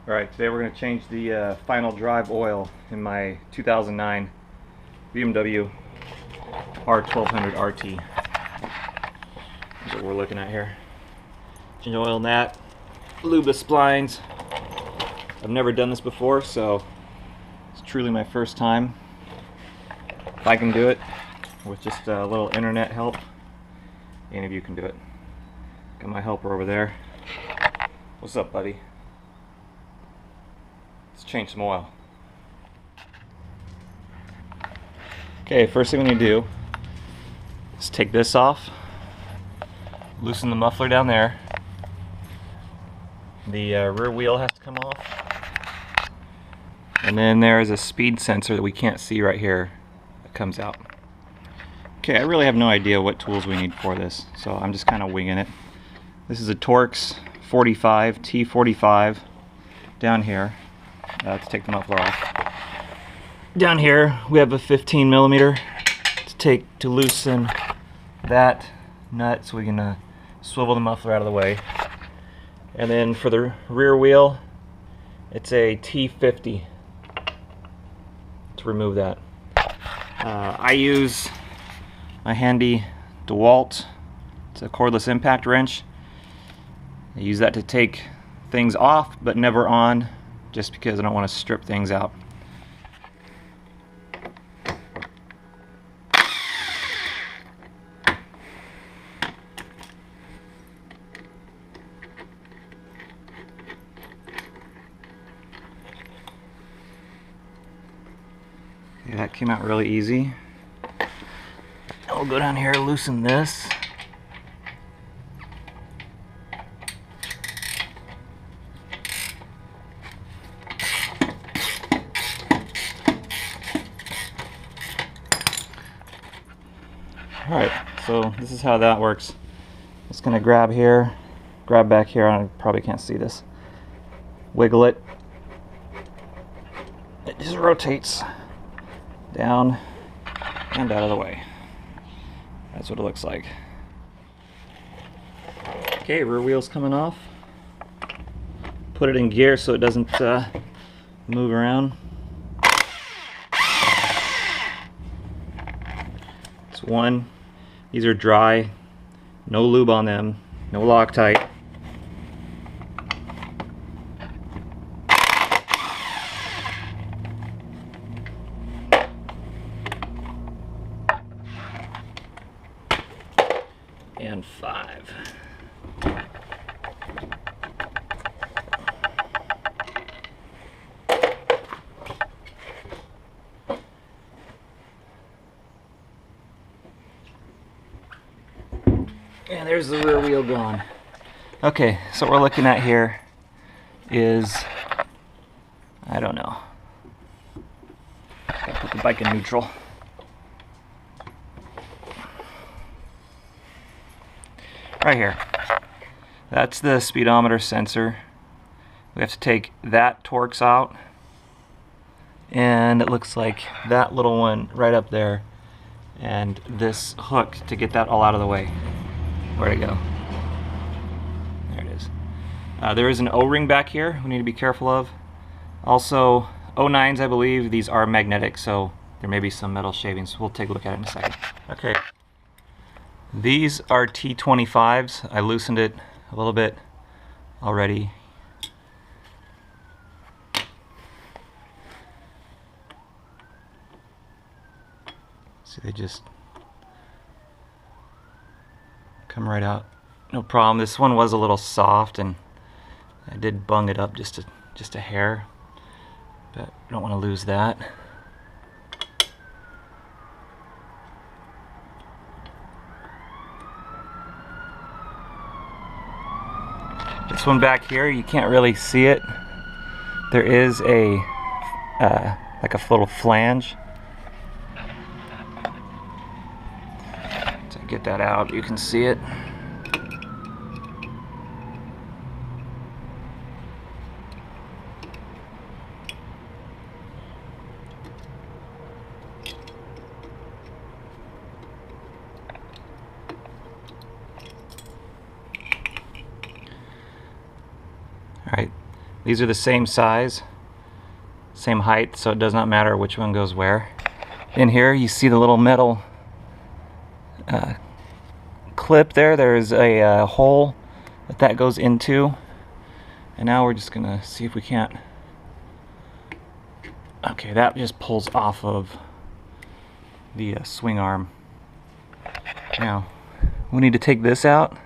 Alright, today we're going to change the final drive oil in my 2009 BMW R1200RT. That's what we're looking at here. Change oil in that, lube the splines. I've never done this before, so it's truly my first time. If I can do it with just a little internet help, any of you can do it. Got my helper over there. What's up, buddy? Let's change some oil. Okay, first thing we need to do is take this off, loosen the muffler down there. The rear wheel has to come off. And then there's a speed sensor that we can't see right here that comes out. Okay, I really have no idea what tools we need for this, so I'm just kind of winging it. This is a Torx 45, T45 down here. To take the muffler off. Down here we have a 15mm to loosen that nut so we can swivel the muffler out of the way. And then for the rear wheel, it's a T50 to remove that. I use my handy DeWalt. It's a cordless impact wrench. I use that to take things off but never on, just because I don't want to strip things out. Okay, that came out really easy. I'll go down here, loosen this. Alright, so this is how that works. Just gonna grab here, grab back here, I probably can't see this. Wiggle it. It just rotates down and out of the way. That's what it looks like. Okay, rear wheel's coming off. Put it in gear so it doesn't move around. It's one. These are dry, no lube on them, no Loctite. And 5. And there's the rear wheel gone. Okay, so what we're looking at here is, I don't know. Gotta put the bike in neutral. Right here. That's the speedometer sensor. We have to take that Torx out, and it looks like that little one right up there, and this hook to get that all out of the way. Where'd it go? There it is. There is an O-ring back here we need to be careful of. Also, 09s, I believe, these are magnetic, so there may be some metal shavings. We'll take a look at it in a second. Okay. These are T25s. I loosened it a little bit already. See, they just come right out. No problem. This one was a little soft, and I did bung it up just a hair, but I don't want to lose that. This one back here, you can't really see it. There is a like a little flange. To get that out, you can see it. These are the same size, same height, so it does not matter which one goes where. In here you see the little metal clip there. There's a hole that goes into, and now we're just gonna see if we can't. Okay, that just pulls off of the swing arm. Now we need to take this out.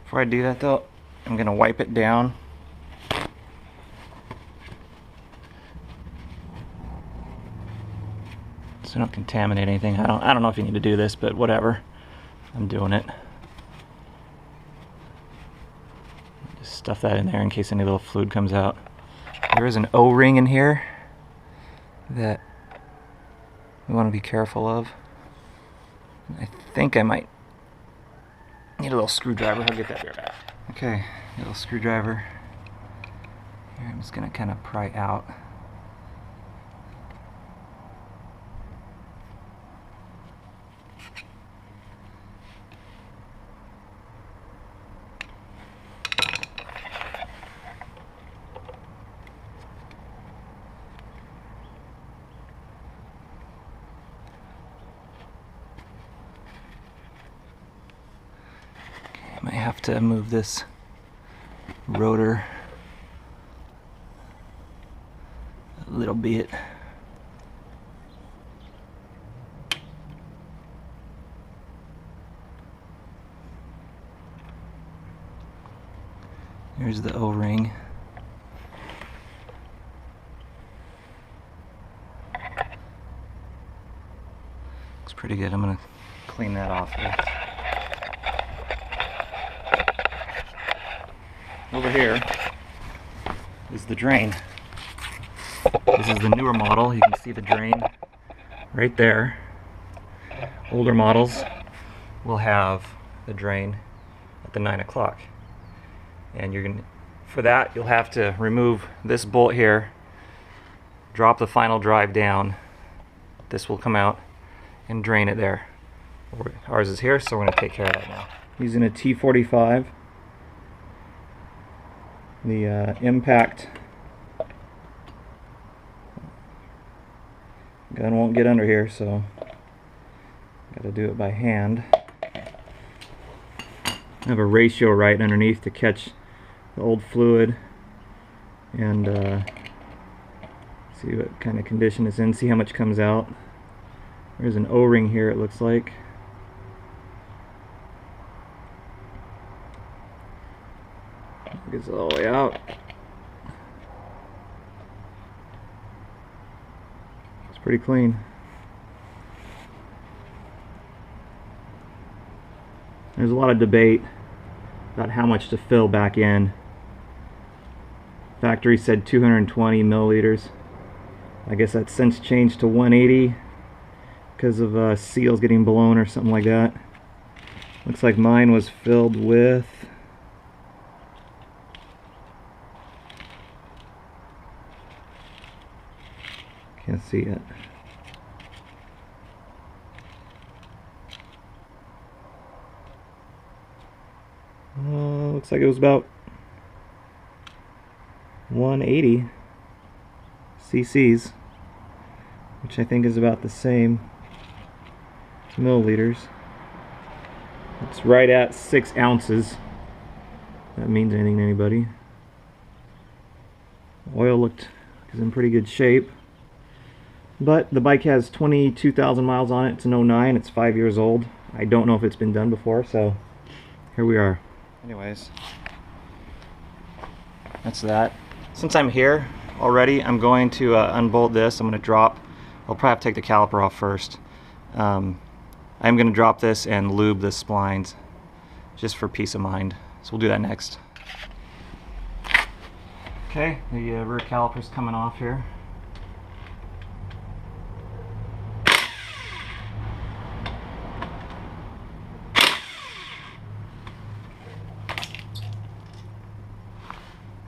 Before I do that though, I'm gonna wipe it down. So I don't contaminate anything. I don't know if you need to do this, but whatever. I'm doing it. Just stuff that in there in case any little fluid comes out. There is an O-ring in here that we want to be careful of. I think I might need a little screwdriver. I'll get that here back. Okay, a little screwdriver. Here, I'm just gonna kind of pry out. I might have to move this rotor a little bit. Here's the O-ring. Looks pretty good. I'm gonna clean that off here. Over here is the drain. This is the newer model. You can see the drain right there. Older models will have the drain at the 9 o'clock. And you're gonna, for that, you'll have to remove this bolt here, drop the final drive down. This will come out and drain it there. Ours is here, so we're gonna take care of that now. Using a T45. The impact gun won't get under here, so got to do it by hand. I have a ratio right underneath to catch the old fluid and see what kind of condition it's in, see how much comes out. There's an O-ring here, it looks like. Gets all the way out. It's pretty clean. There's a lot of debate about how much to fill back in. Factory said 220 milliliters. I guess that's since changed to 180 because of seals getting blown or something like that. Looks like mine was filled with can't see it. Looks like it was about 180 cc's, which I think is about the same milliliters. It's right at 6 ounces. If that means anything to anybody. The oil is in pretty good shape. But the bike has 22,000 miles on it. It's an 09. It's 5 years old. I don't know if it's been done before, so here we are. Anyways, that's that. Since I'm here already, I'm going to unbolt this. I'm going to drop. I'll probably have to take the caliper off first. I'm going to drop this and lube the splines, just for peace of mind. So we'll do that next. Okay, the rear caliper's coming off here.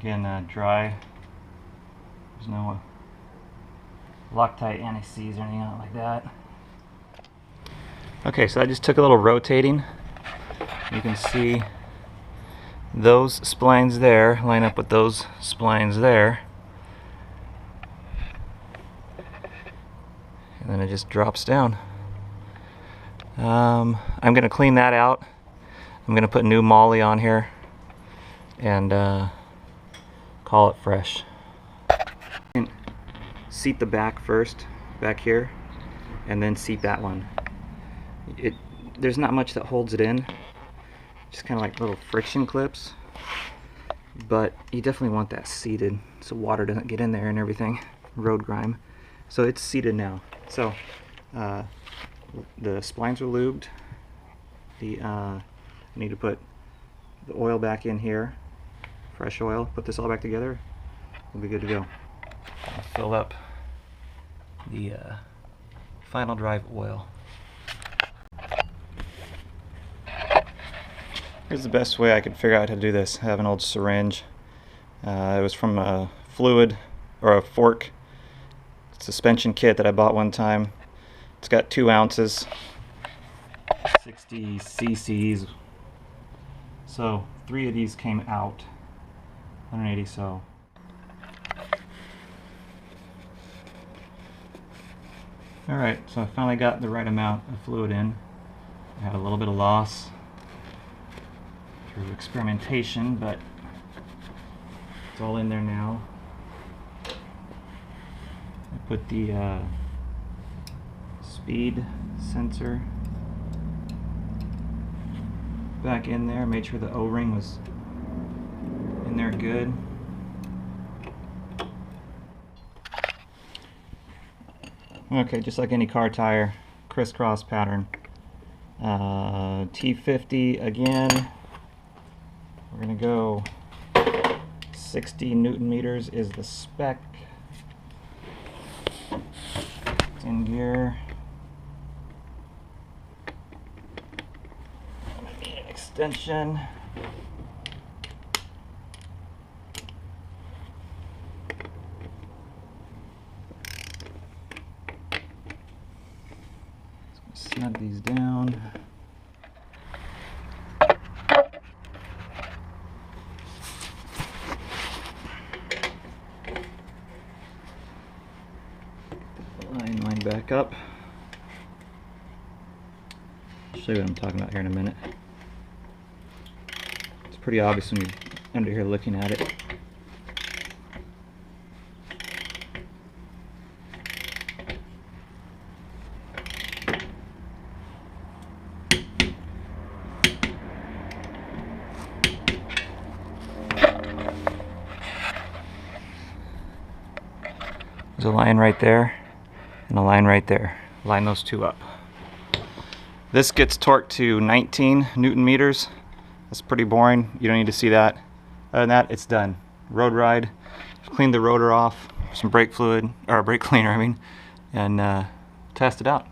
Again, dry. There's no Loctite anti-seize or anything like that. Okay, so I just took a little rotating. You can see those splines there line up with those splines there, and then it just drops down. I'm going to clean that out. I'm going to put new moly on here and call it fresh. Seat the back first, back here, and then seat that one. There's not much that holds it in, just kind of like little friction clips, but you definitely want that seated so water doesn't get in there and everything, road grime. So it's seated now. So the splines are lubed. I need to put the oil back in here, fresh oil, put this all back together, we'll be good to go. I'll fill up the final drive oil. Here's the best way I could figure out how to do this. I have an old syringe. It was from a fluid or a fork suspension kit that I bought one time. It's got 2 ounces, 60 cc's. So 3 of these came out, 180 so. Alright, so I finally got the right amount of fluid in. I had a little bit of loss through experimentation, but it's all in there now. I put the speed sensor back in there, made sure the O-ring was in there good. Okay, just like any car tire, crisscross pattern. T50 again. We're gonna go 60 Newton meters is the spec. It's in gear. I need an extension. Snug these down. Line back up. I'll show you what I'm talking about here in a minute. It's pretty obvious when you're under here looking at it. There's a line right there and a line right there. Line those 2 up. This gets torqued to 19 Newton meters. That's pretty boring. You don't need to see that. Other than that, it's done. Road ride. Clean the rotor off, some brake fluid, or brake cleaner, I mean, and test it out.